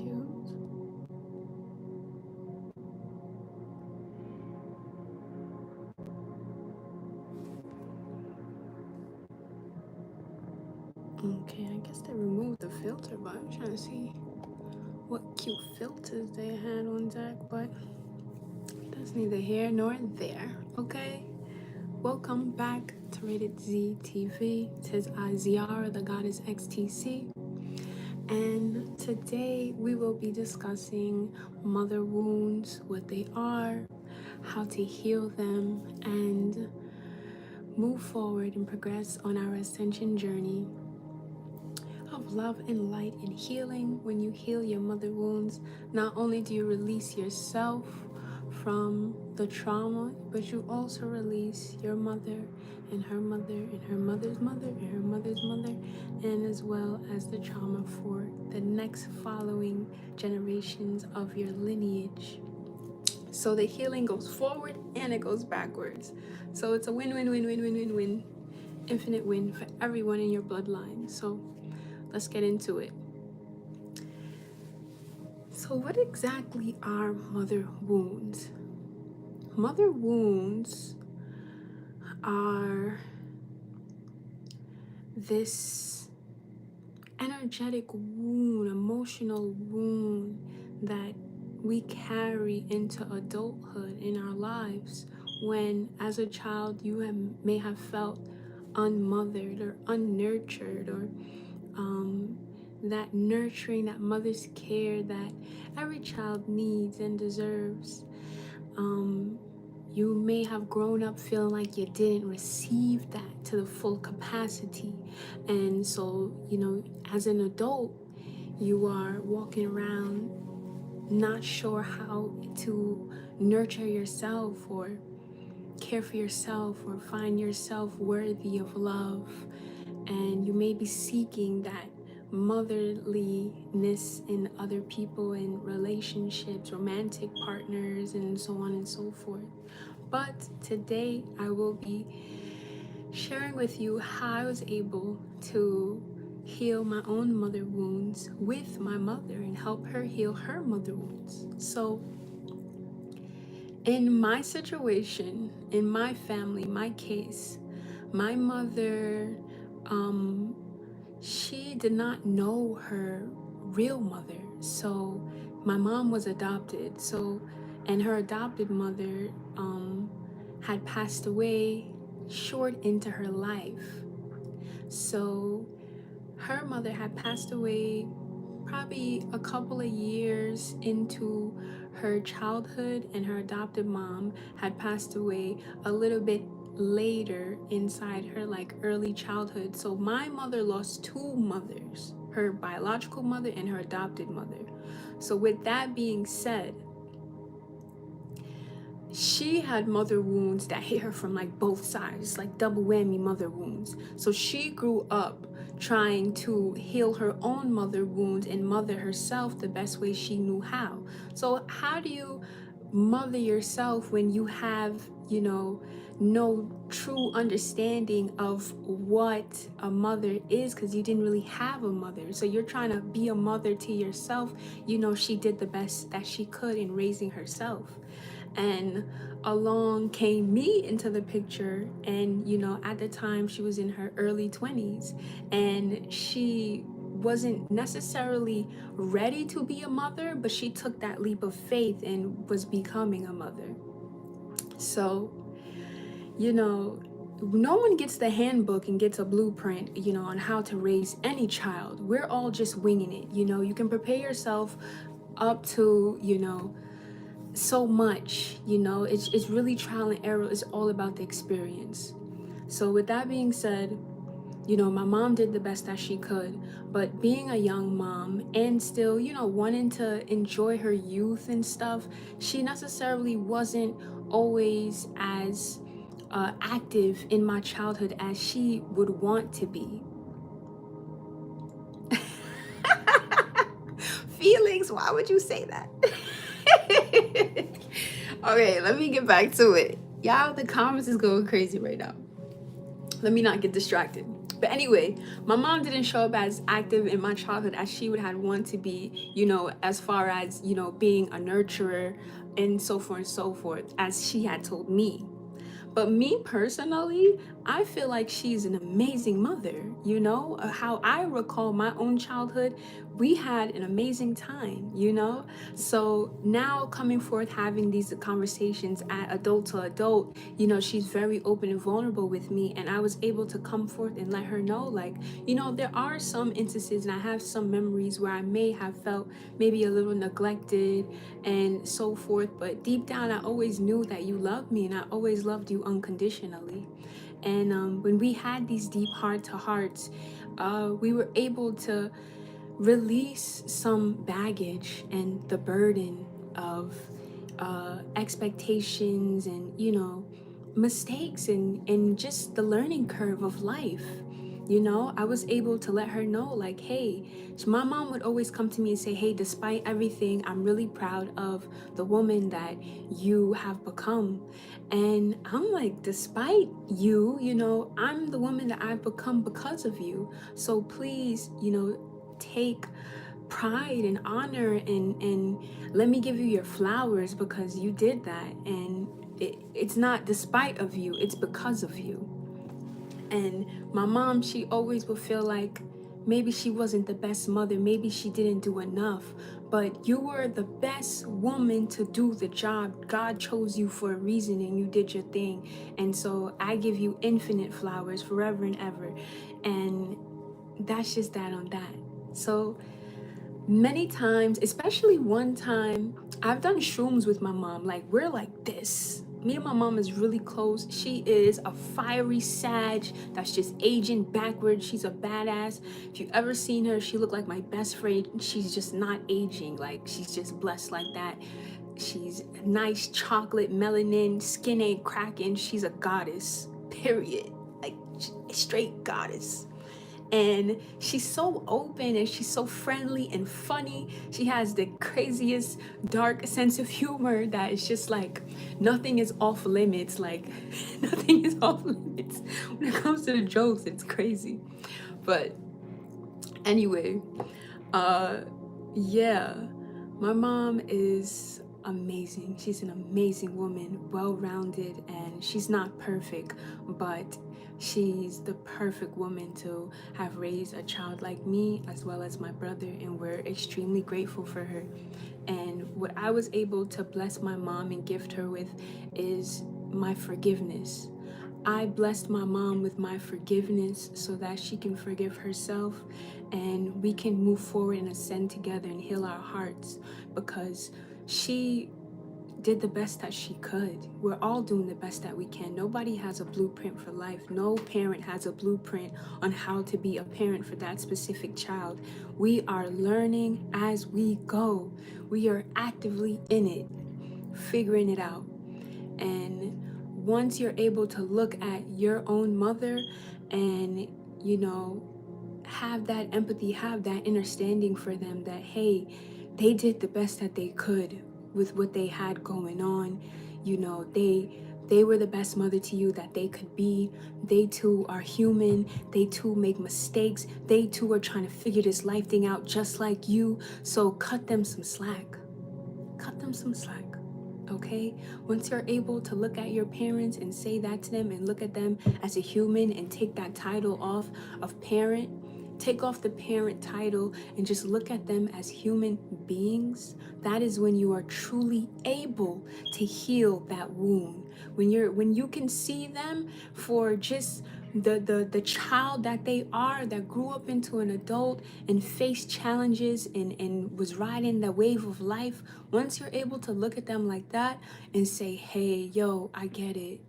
cute. Okay, I guess they removed the filter, but I'm trying to see what cute filters they had on Zach, but that's neither here nor there. Okay, welcome back to Rated Z TV. It says I, Ziara, the goddess XTC, and today we will be discussing mother wounds, what they are, how to heal them, and move forward and progress on our ascension journey of love and light and healing. When you heal your mother wounds, not only do you release yourself from the trauma, but you also release your mother and her mother and her mother's mother and her mother's mother, and as well as the trauma for the next following generations of your lineage. So the healing goes forward and it goes backwards. So it's a win-win-win-win-win-win-win, infinite win for everyone in your bloodline. So let's get into it. So what exactly are mother wounds? Mother wounds are this energetic wound, emotional wound that we carry into adulthood in our lives, when as a child you may have felt unmothered or unnurtured, or that nurturing, that mother's care that every child needs and deserves. You may have grown up feeling like you didn't receive that to the full capacity, and so as an adult you are walking around not sure how to nurture yourself or care for yourself or find yourself worthy of love, and you may be seeking that motherliness in other people, in relationships, romantic partners, and so on and so forth. But today I will be sharing with you how I was able to heal my own mother wounds with my mother and help her heal her mother wounds. So in my situation, in my family, my case, my mother, she did not know her real mother. So my mom was adopted. And her adopted mother had passed away short into her life. So her mother had passed away probably a couple of years into her childhood, and her adopted mom had passed away a little bit later inside her early childhood. So my mother lost two mothers, her biological mother and her adopted mother. So with that being said, she had mother wounds that hit her from both sides, double whammy mother wounds. So she grew up trying to heal her own mother wounds and mother herself the best way she knew how. So how do you mother yourself when you have no true understanding of what a mother is, because you didn't really have a mother? So you're trying to be a mother to yourself. She did the best that she could in raising herself, and along came me into the picture. And at the time she was in her early 20s, and she wasn't necessarily ready to be a mother, but she took that leap of faith and was becoming a mother. So no one gets the handbook and gets a blueprint on how to raise any child. We're all just winging it. You can prepare yourself up to so much, it's really trial and error. It's all about the experience. So with that being said, my mom did the best that she could, but being a young mom and still wanting to enjoy her youth and stuff, she necessarily wasn't always as active in my childhood as she would want to be. Feelings, why would you say that? Okay, let me get back to it. Y'all, the comments is going crazy right now. Let me not get distracted. But anyway, my mom didn't show up as active in my childhood as she would have wanted to be, as far as, being a nurturer and so forth and so forth, as she had told me. But me personally, I feel like she's an amazing mother. How I recall my own childhood, we had an amazing time. So now coming forth, having these conversations at adult to adult, she's very open and vulnerable with me. And I was able to come forth and let her know, like, there are some instances and I have some memories where I may have felt maybe a little neglected and so forth. But deep down, I always knew that you loved me and I always loved you unconditionally. And when we had these deep heart to hearts, we were able to release some baggage and the burden of expectations and, mistakes and just the learning curve of life. I was able to let her know, like, hey, so my mom would always come to me and say, hey, despite everything, I'm really proud of the woman that you have become. And I'm like, despite you, I'm the woman that I've become because of you. So please, take pride and honor and let me give you your flowers because you did that. And it's not despite of you, it's because of you. And my mom, she always would feel like maybe she wasn't the best mother, maybe she didn't do enough, but you were the best woman to do the job. God chose you for a reason and you did your thing. And so I give you infinite flowers forever and ever. And that's just that on that. So many times, especially one time, I've done shrooms with my mom. Like, we're like this. Me and my mom is really close. She is a fiery sag that's just aging backwards. She's a badass. If you've ever seen her, she looked like my best friend. She's just not aging. Like, she's just blessed like that. She's nice chocolate melanin, skin ain't cracking. She's a goddess, period. Like, straight goddess. And she's so open and she's so friendly and funny. She has the craziest dark sense of humor that it's just like nothing is off limits. Like nothing is off limits when it comes to the jokes. It's crazy. But anyway, yeah, my mom is amazing. She's an amazing woman, well-rounded, and she's not perfect, but she's the perfect woman to have raised a child like me as well as my brother, and we're extremely grateful for her. And what I was able to bless my mom and gift her with is my forgiveness. I blessed my mom with my forgiveness so that she can forgive herself and we can move forward and ascend together and heal our hearts, because she did the best that she could. We're all doing the best that we can. Nobody has a blueprint for life. No parent has a blueprint on how to be a parent for that specific child. We are learning as we go. We are actively in it, figuring it out. And once you're able to look at your own mother and, have that empathy, have that understanding for them that, hey, they did the best that they could with what they had going on. They were the best mother to you that they could be. They too are human. They too make mistakes. They too are trying to figure this life thing out just like you. So cut them some slack. Cut them some slack. Okay? Once you're able to look at your parents and say that to them and look at them as a human and take that title off of parent, take off the parent title and just look at them as human beings, that is when you are truly able to heal that wound. When you can see them for just the child that they are, that grew up into an adult and faced challenges and was riding the wave of life. Once you're able to look at them like that and say, hey, yo, I get it.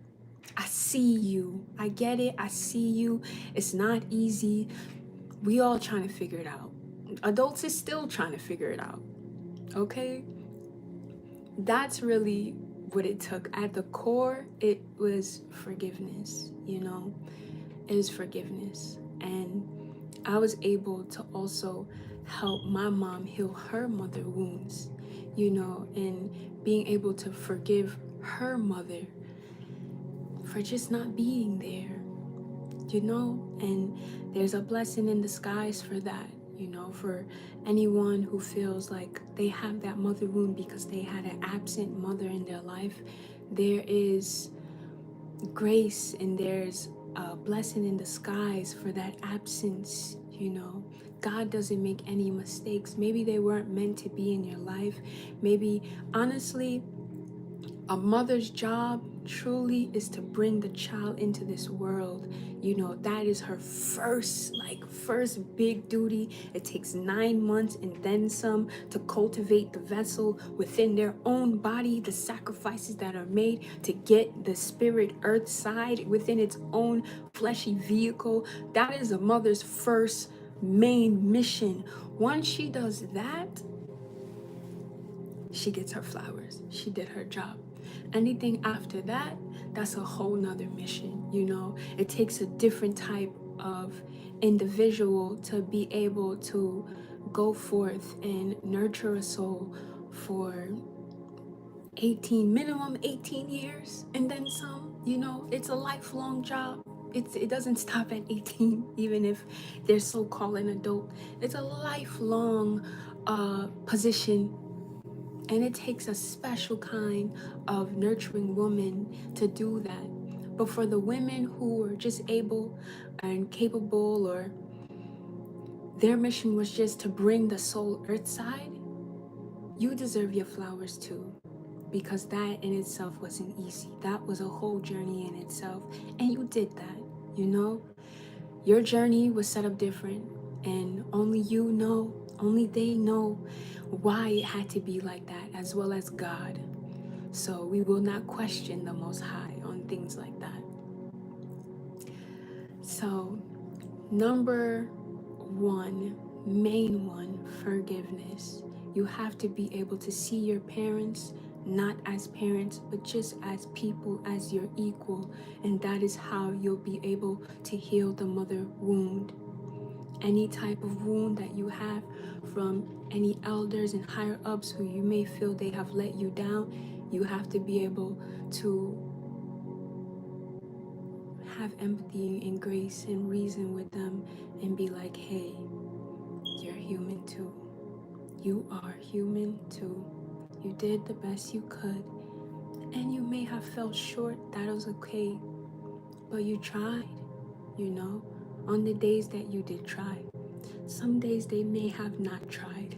I see you. I get it. I see you. It's not easy. We all trying to figure it out. Adults is still trying to figure it out. Okay? That's really what it took. At the core, it was forgiveness, It is forgiveness. And I was able to also help my mom heal her mother wounds, and being able to forgive her mother for just not being there. and there's a blessing in disguise for that, for anyone who feels like they have that mother wound because they had an absent mother in their life. There is grace and there's a blessing in disguise for that absence. God doesn't make any mistakes. Maybe they weren't meant to be in your life. Maybe, honestly, a mother's job truly is to bring the child into this world. That is her first big duty. It takes 9 months and then some to cultivate the vessel within their own body, the sacrifices that are made to get the spirit earth side within its own fleshy vehicle. That is a mother's first main mission. Once she does that, she gets her flowers. She did her job. Anything after that, that's a whole nother mission. It takes a different type of individual to be able to go forth and nurture a soul for minimum 18 years and then some. It's a lifelong job. It doesn't stop at 18, even if they're so-called an adult. It's a lifelong position. And it takes a special kind of nurturing woman to do that. But for the women who are just able and capable, or their mission was just to bring the soul earthside, you deserve your flowers too. Because that in itself wasn't easy. That was a whole journey in itself. And you did that, Your journey was set up different. And only you know, only they know why it had to be like that, as well as God. So we will not question the Most High on things like that. So, number one, main one, forgiveness. You have to be able to see your parents not as parents, but just as people, as your equal. And that is how you'll be able to heal the mother wound. Any type of wound that you have from any elders and higher ups who you may feel they have let you down, you have to be able to have empathy and grace and reason with them and be like, hey, you're human too. You are human too. You did the best you could, and you may have felt short. That was okay, but you tried, on the days that you did try. Some days they may have not tried,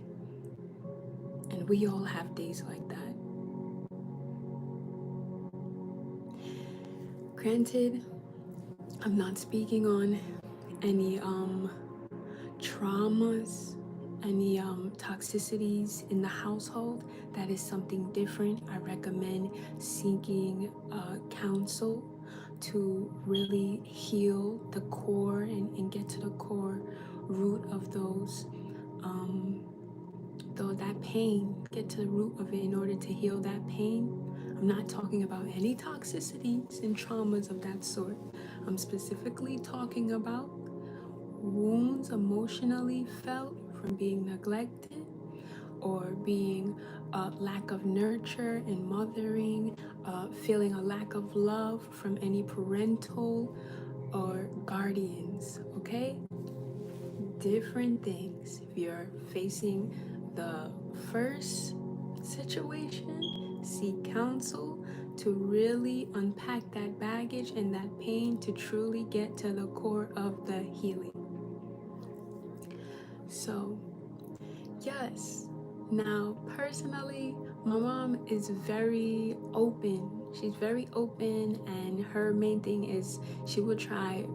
and we all have days like that. Granted, I'm not speaking on any traumas, any toxicities in the household. That is something different. I recommend seeking counsel to really heal the core and get to the core root of those that pain, get to the root of it in order to heal that pain. I'm not talking about any toxicities and traumas of that sort. I'm specifically talking about wounds emotionally felt from being neglected or being a lack of nurture and mothering, feeling a lack of love from any parental or guardians, okay? Different things. If you're facing the first situation, seek counsel to really unpack that baggage and that pain to truly get to the core of the healing. So, yes. Now, personally, my mom is very open. She's very open, and her main thing is she will try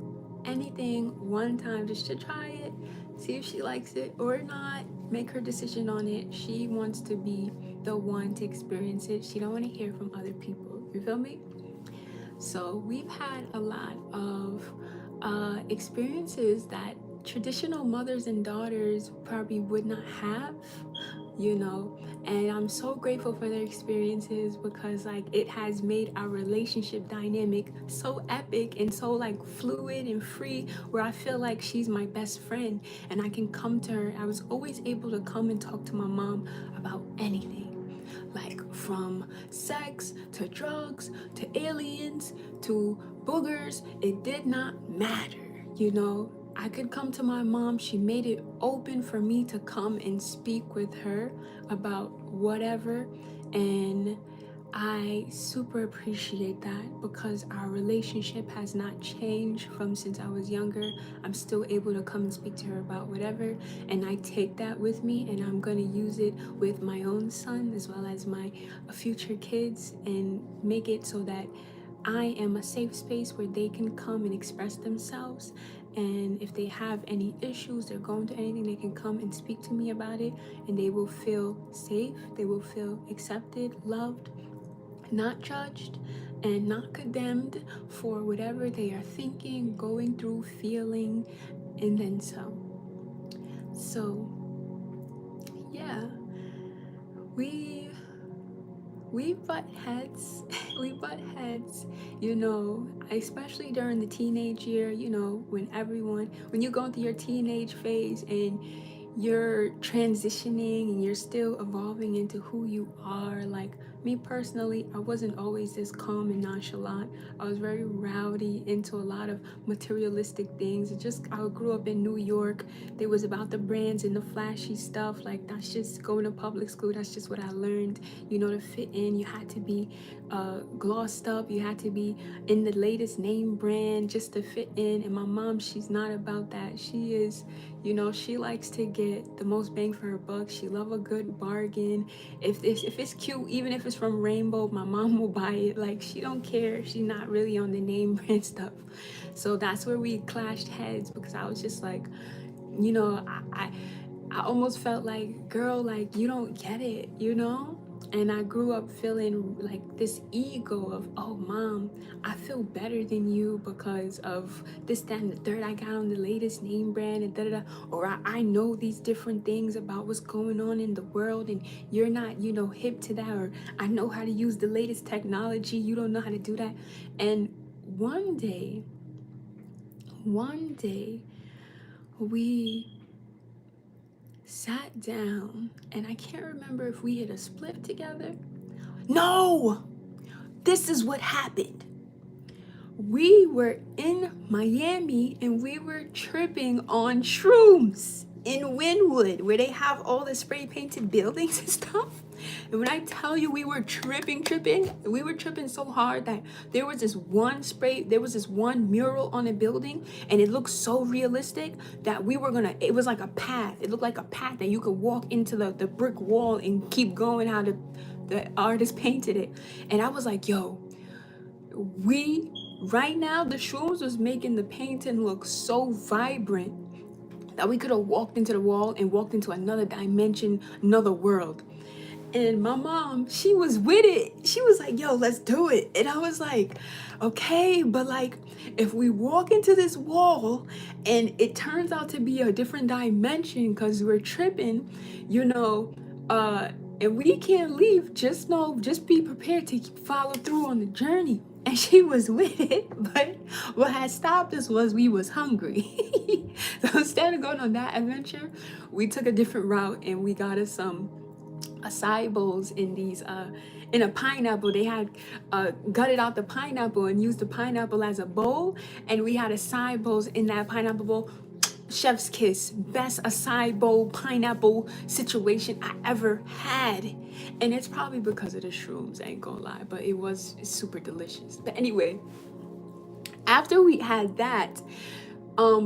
anything one time just to try it, see if she likes it or not, make her decision on it. She wants to be the one to experience it. She don't want to hear from other people. You feel me? So we've had a lot of experiences that traditional mothers and daughters probably would not have, and I'm so grateful for their experiences because it has made our relationship dynamic so epic and so fluid and free, where I feel like she's my best friend and I can come to her. I was always able to come and talk to my mom about anything, from sex to drugs to aliens to boogers. It did not matter. You know, I could come to my mom. She made it open for me to come and speak with her about whatever. And I super appreciate that because our relationship has not changed from since I was younger. I'm still able to come and speak to her about whatever. And I take that with me and I'm going to use it with my own son as well as my future kids and make it so that I am a safe space where they can come and express themselves. And if they have any issues, they're going through anything, they can come and speak to me about it. And they will feel safe, they will feel accepted, loved, not judged, and not condemned for whatever they are thinking, going through, feeling, and then some. So, yeah, we butt heads. We butt heads, you know, especially during the teenage year, you know, when you're going through your teenage phase and you're transitioning and you're still evolving into who you are. Like me personally, I wasn't always this calm and nonchalant. I was very rowdy, into a lot of materialistic things. I grew up in New York. There was about the brands and the flashy stuff. Like that's just going to public school. That's just what I learned. You know, to fit in, you had to be glossed up. You had to be in the latest name brand just to fit in. And my mom, she's not about that. She is, you know, she likes to get the most bang for her buck. She love a good bargain. If it's cute, even if it's from Rainbow, my mom will buy it. Like she don't care. She's not really on the name brand stuff. So that's where we clashed heads because I was just like, you know, I almost felt like, girl, like you don't get it, you know? And I grew up feeling like this ego of, oh, mom, I feel better than you because of this, that, and the third. I got on the latest name brand and da da da. Or I know these different things about what's going on in the world and you're not, you know, hip to that. Or I know how to use the latest technology. You don't know how to do that. And one day, we sat down and I can't remember if we had a split together. No, this is what happened. We were in Miami and we were tripping on shrooms in Wynwood where they have all the spray painted buildings and stuff. And when I tell you we were tripping so hard that there was this one mural on a building and it looked so realistic that it was like a path. It looked like a path that you could walk into the brick wall and keep going how the artist painted it. And I was like, yo, right now the shrooms was making the painting look so vibrant that we could have walked into the wall and walked into another dimension, another world. And my mom, she was with it. She was like, yo, let's do it. And I was like, okay, but like, if we walk into this wall and it turns out to be a different dimension because we're tripping, you know, and we can't leave, just be prepared to follow through on the journey. And she was with it, but what had stopped us was we was hungry. So instead of going on that adventure, we took a different route and we got us some acai bowls in a pineapple. They had gutted out the pineapple and used the pineapple as a bowl, and we had acai bowls in that pineapple bowl. Chef's kiss, best acai bowl pineapple situation I ever had. And it's probably because of the shrooms, I ain't gonna lie, but it's super delicious. But anyway, after we had that,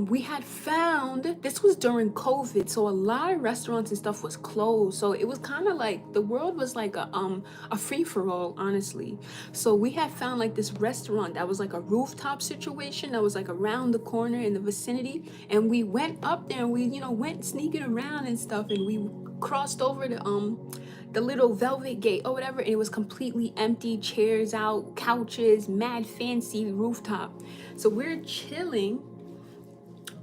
we had found, this was during COVID, so a lot of restaurants and stuff was closed. So it was kind of like the world was like a free-for-all, honestly. So we had found like this restaurant that was like a rooftop situation that was like around the corner in the vicinity, and we went up there and we, you know, went sneaking around and stuff, and we crossed over the little velvet gate or whatever, and it was completely empty, chairs out, couches, mad fancy rooftop. So we're chilling.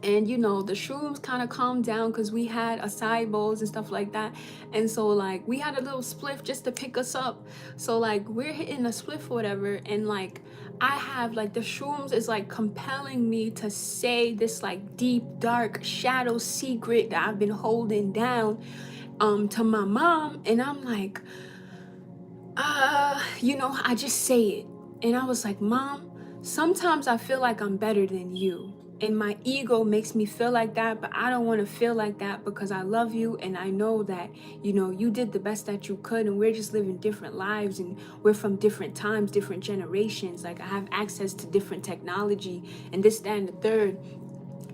And you know, the shrooms kind of calmed down because we had acai bowls and stuff like that. And so like we had a little spliff just to pick us up. So like we're hitting a spliff or whatever, and like I have like the shrooms is like compelling me to say this like deep, dark shadow secret that I've been holding down to my mom. And I'm like, you know, I just say it. And I was like, Mom, sometimes I feel like I'm better than you. and my ego makes me feel like that, but I don't want to feel like that because I love you and I know that, you know, you did the best that you could and we're just living different lives and we're from different times, different generations. Like I have access to different technology and this, that, and the third.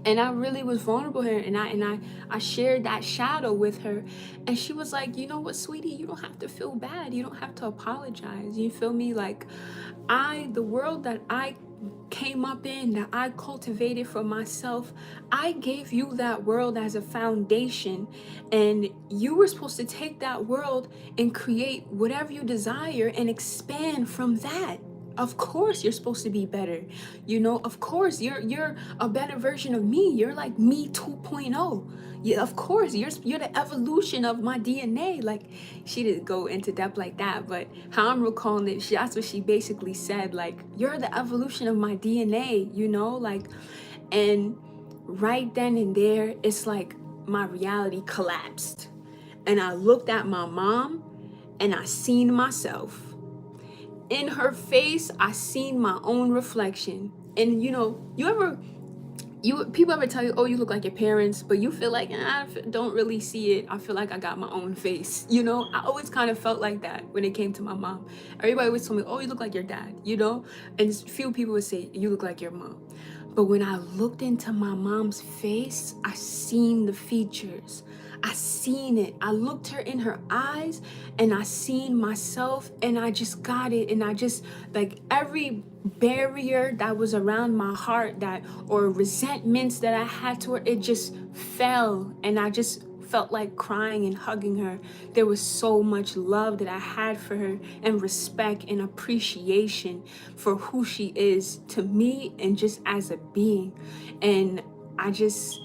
And I really was vulnerable here, and I shared that shadow with her, and she was like, you know what, sweetie, you don't have to feel bad, you don't have to apologize, you feel me? Like the world that I came up in, that I cultivated for myself, I gave you that world as a foundation, and you were supposed to take that world and create whatever you desire and expand from that. Of course you're supposed to be better, you know. Of course you're a better version of me. You're like me 2.0. Yeah, of course you're the evolution of my DNA. Like, she didn't go into depth like that, but how I'm recalling it, that's what she basically said. Like, you're the evolution of my DNA, you know. Like, and right then and there, it's like my reality collapsed, and I looked at my mom and I seen myself in her face. I seen my own reflection. And you know, people ever tell you, oh, you look like your parents, but you feel like, I don't really see it. I feel like I got my own face, you know. I always kind of felt like that when it came to my mom. Everybody always told me, oh, you look like your dad, you know. And few people would say, you look like your mom. But when I looked into my mom's face, I seen the features. I seen it. I looked her in her eyes and I seen myself, and I just got it. And I just, like, every barrier that was around my heart, that, or resentments that I had to her, it just fell, and I just felt like crying and hugging her. There was so much love that I had for her, and respect and appreciation for who she is to me and just as a being. And I just,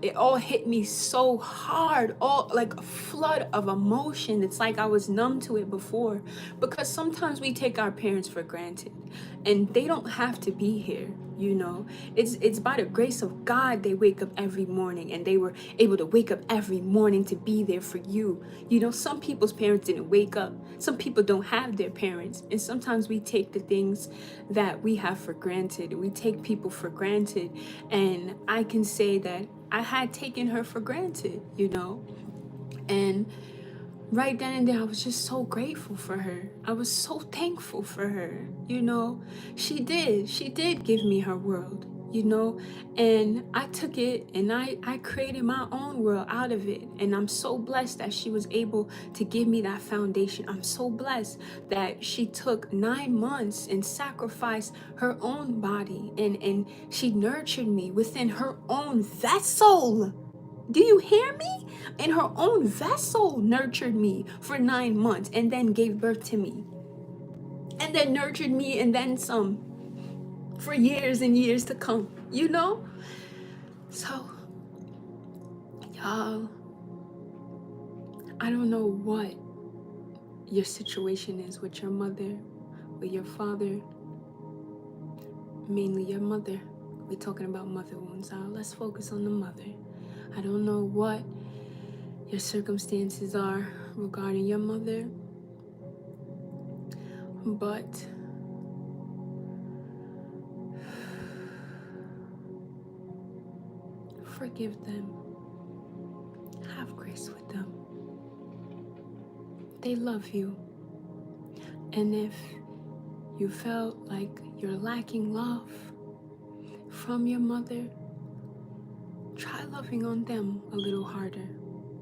it all hit me so hard, all like a flood of emotion. It's like I was numb to it before, because sometimes we take our parents for granted, and they don't have to be here, you know. It's by the grace of God they wake up every morning, and they were able to wake up every morning to be there for you. You know, some people's parents didn't wake up. Some people don't have their parents, and sometimes we take the things that we have for granted. We take people for granted, and I can say that I had taken her for granted, you know. And right then and there, I was just so grateful for her. I was so thankful for her, you know. She did give me her world, you know. And I took it and I created my own world out of it. And I'm so blessed that she was able to give me that foundation. I'm so blessed that she took 9 months and sacrificed her own body, and she nurtured me within her own vessel. Do you hear me? In her own vessel, nurtured me for 9 months, and then gave birth to me, and then nurtured me and then some for years and years to come, you know. So y'all, I don't know what your situation is with your mother, with your father, mainly your mother. We're talking about mother wounds, so let's focus on the mother. I don't know what your circumstances are regarding your mother, but forgive them. Have grace with them. They love you. And if you felt like you're lacking love from your mother, try loving on them a little harder.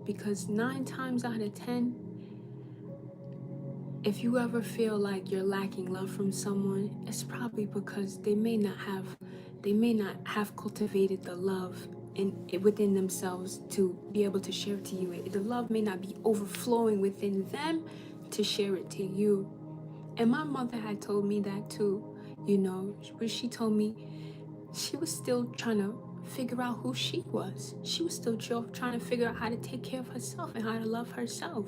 Because 9 times out of 10, if you ever feel like you're lacking love from someone, it's probably because they may not have cultivated the love within themselves to be able to share it to you. The love may not be overflowing within them to share it to you. And my mother had told me that too, you know, but she told me she was still trying to figure out who she was. She was still trying to figure out how to take care of herself and how to love herself.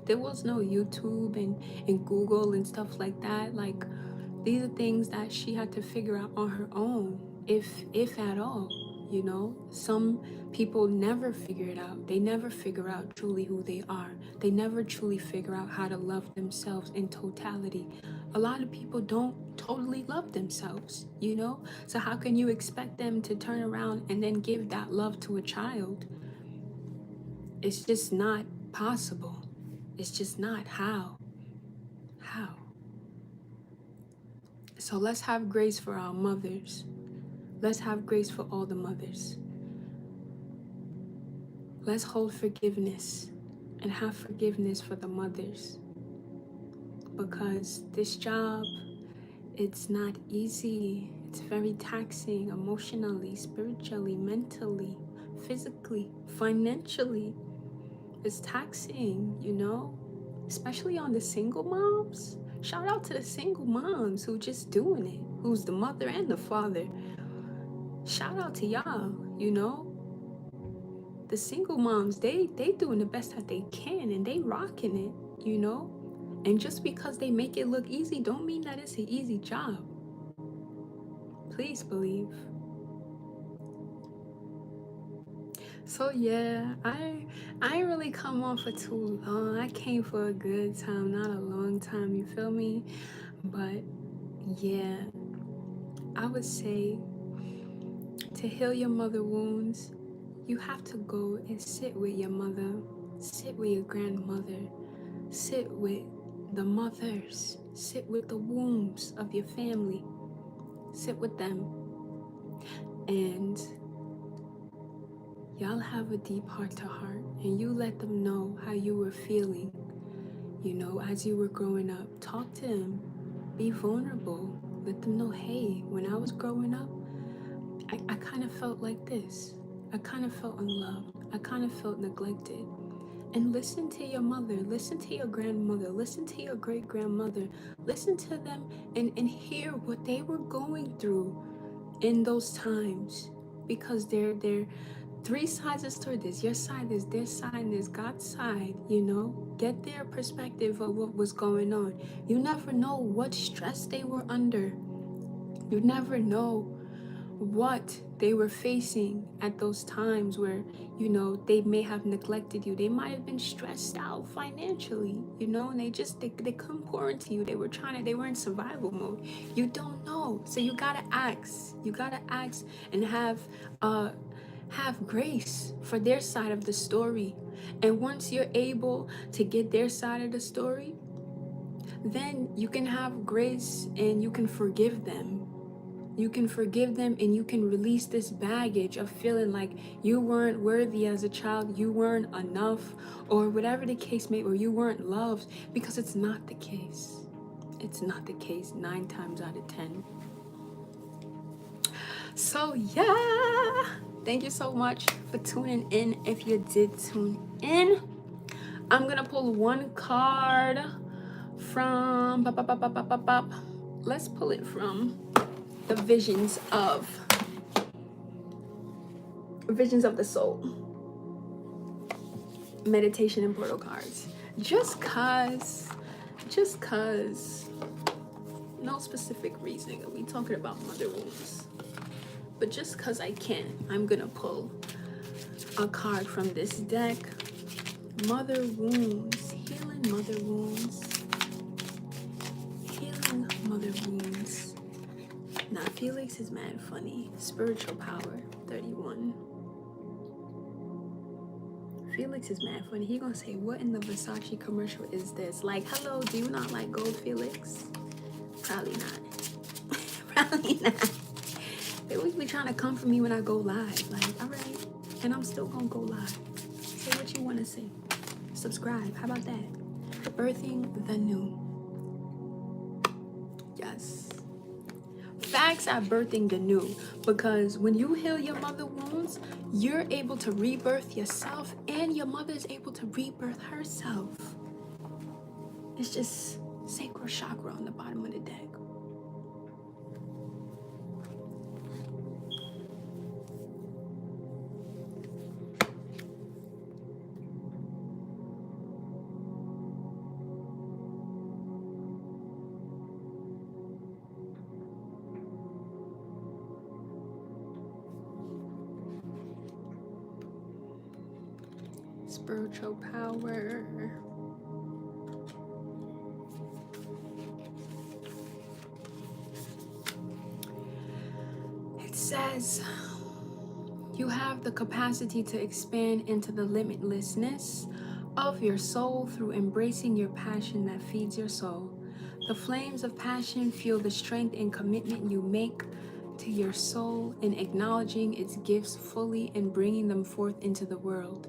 There was no YouTube and Google and stuff like that. Like, these are things that she had to figure out on her own, if at all, You know, some people never figure it out. They never figure out truly who they are. They never truly figure out how to love themselves in totality. A lot of people don't totally love themselves, you know? So how can you expect them to turn around and then give that love to a child? It's just not possible. It's just not. How? How? So let's have grace for our mothers. Let's have grace for all the mothers. Let's hold forgiveness and have forgiveness for the mothers. Because this job, it's not easy. It's very taxing emotionally, spiritually, mentally, physically, financially. It's taxing, you know, especially on the single moms. Shout out to the single moms who just doing it, who's the mother and the father. Shout out to y'all, you know. The single moms, they doing the best that they can and they rocking it, you know. And just because they make it look easy don't mean that it's an easy job. Please believe. So yeah, I ain't really come on for too long. I came for a good time, not a long time, you feel me? But yeah, I would say to heal your mother wounds, you have to go and sit with your mother, sit with your grandmother, sit with the mothers, sit with the wombs of your family, sit with them, and y'all have a deep heart to heart, and you let them know how you were feeling, you know, as you were growing up. Talk to them, be vulnerable, let them know, hey, when I was growing up, I kind of felt like this. I kind of felt unloved. I kind of felt neglected. And listen to your mother, listen to your grandmother, listen to your great grandmother, listen to them and hear what they were going through in those times. Because they're three sides of the story. There's your side, there's their side, and there's God's side, you know? Get their perspective of what was going on. You never know what stress they were under. You never know what they were facing at those times where, you know, they may have neglected you. They might have been stressed out financially, you know, and they couldn't pour into you. They were in survival mode. You don't know. So you gotta ask. You gotta ask and have grace for their side of the story. And once you're able to get their side of the story, then you can have grace and you can forgive them. You can forgive them and you can release this baggage of feeling like you weren't worthy as a child, you weren't enough, or whatever the case may be, or you weren't loved, because it's not the case. It's not the case 9 times out of 10. So yeah, thank you so much for tuning in. If you did tune in, I'm gonna pull one card from let's pull it from the Visions of the Soul meditation and portal cards. Just cause no specific reason. We talking about mother wounds, but just cause I can, I'm gonna pull a card from this deck. Mother wounds, healing mother wounds, healing mother wounds. Now Felix is mad funny. Spiritual power 31. Felix is mad funny. He gonna say, what in the Versace commercial is this? Like, hello, do you not like gold, Felix? Probably not. Probably not. They always be trying to come for me when I go live. Like, all right. And I'm still gonna go live. Say what you wanna say. Subscribe. How about that? Birthing the new. Yes. Facts are birthing the new, because when you heal your mother wounds, you're able to rebirth yourself, and your mother is able to rebirth herself. It's just sacral chakra on the bottom of the deck. Spiritual power. It says, you have the capacity to expand into the limitlessness of your soul through embracing your passion that feeds your soul. The flames of passion fuel the strength and commitment you make to your soul in acknowledging its gifts fully and bringing them forth into the world.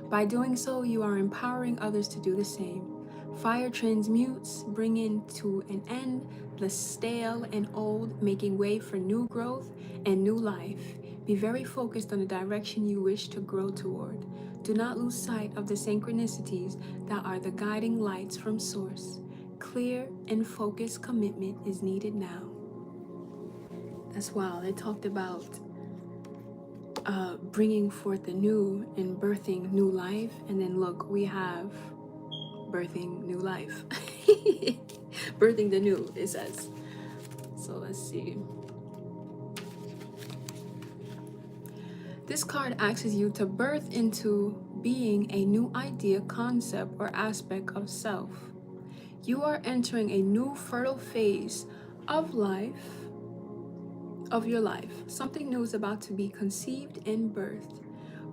By doing so, you are empowering others to do the same. Fire transmutes, bringing to an end the stale and old, making way for new growth and new life. Be very focused on the direction you wish to grow toward. Do not lose sight of the synchronicities that are the guiding lights from Source. Clear and focused commitment is needed now. That's wild. It talked about bringing forth the new and birthing new life. And then look, we have birthing new life. Birthing the new, it says. So let's see. This card asks you to birth into being a new idea, concept, or aspect of self. You are entering a new fertile phase of life, of your life. Something new is about to be conceived and birthed,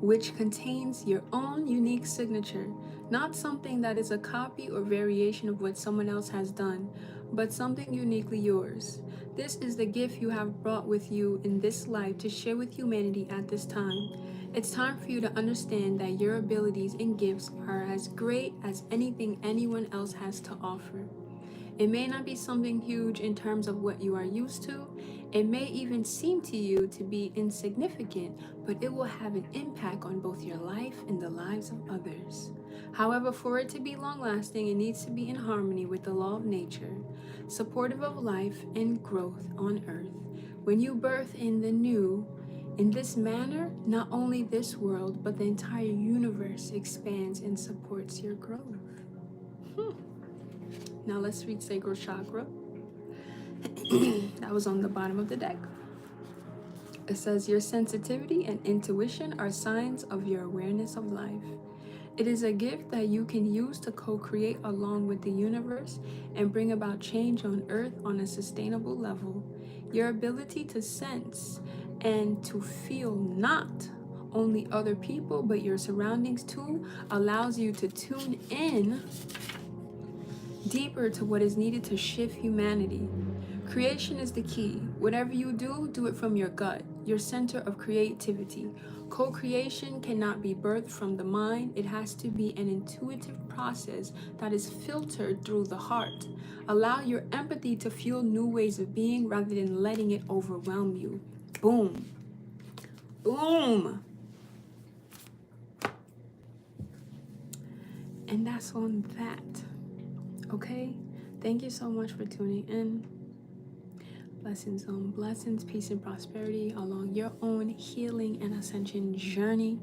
which contains your own unique signature, not something that is a copy or variation of what someone else has done, but something uniquely yours. This is the gift you have brought with you in this life to share with humanity at this time. It's time for you to understand that your abilities and gifts are as great as anything anyone else has to offer. It may not be something huge in terms of what you are used to. It may even seem to you to be insignificant, but it will have an impact on both your life and the lives of others. However, for it to be long-lasting, it needs to be in harmony with the law of nature, supportive of life and growth on earth. When you birth in the new, in this manner, not only this world, but the entire universe expands and supports your growth. Now let's read Sacral Chakra. That was on the bottom of the deck. It says, your sensitivity and intuition are signs of your awareness of life. It is a gift that you can use to co-create along with the universe and bring about change on earth on a sustainable level. Your ability to sense and to feel not only other people, but your surroundings too, allows you to tune in deeper to what is needed to shift humanity. Creation is the key. Whatever you do, do it from your gut, your center of creativity. Co-creation cannot be birthed from the mind. It has to be an intuitive process that is filtered through the heart. Allow your empathy to fuel new ways of being rather than letting it overwhelm you. Boom. Boom. And that's on that. Okay? Thank you so much for tuning in. Blessings on blessings, peace and prosperity along your own healing and ascension journey.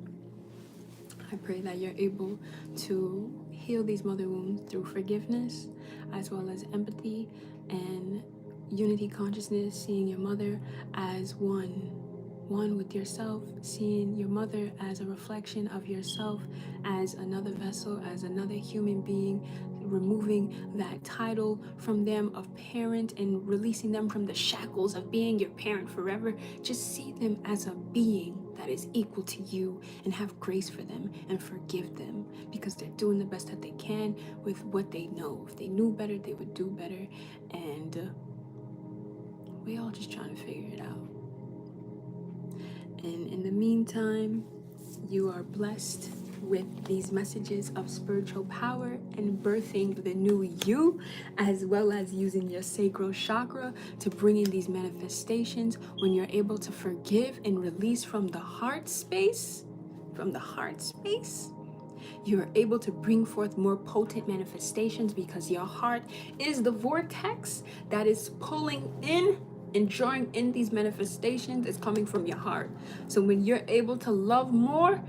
I pray that you're able to heal these mother wounds through forgiveness, as well as empathy and unity consciousness, seeing your mother as one with yourself, seeing your mother as a reflection of yourself, as another vessel, as another human being, removing that title from them of parent and releasing them from the shackles of being your parent forever. Just see them as a being that is equal to you and have grace for them and forgive them because they're doing the best that they can with what they know. If they knew better, they would do better. And we all just trying to figure it out. And in the meantime, you are blessed with these messages of spiritual power and birthing the new you, as well as using your sacral chakra to bring in these manifestations. When you're able to forgive and release from the heart space, you're able to bring forth more potent manifestations because your heart is the vortex that is pulling in and drawing in these manifestations. Is coming from your heart. So when you're able to love more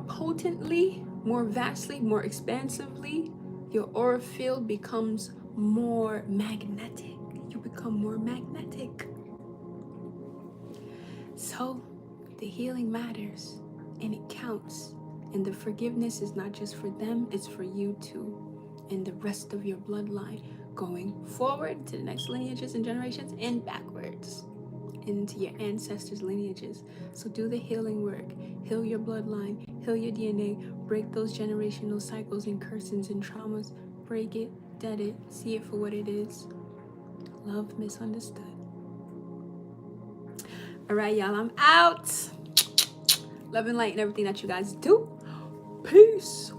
potently, more vastly, more expansively, your aura field becomes more magnetic. You become more magnetic. So the healing matters and it counts. And the forgiveness is not just for them, it's for you too. And the rest of your bloodline going forward to the next lineages and generations and backwards into your ancestors' lineages. So do the healing work. Heal your bloodline, heal your DNA, break those generational cycles and curses and traumas. Break it, dead it, see it for what it is. Love misunderstood. All right, y'all, I'm out. Love and light and everything that you guys do. Peace.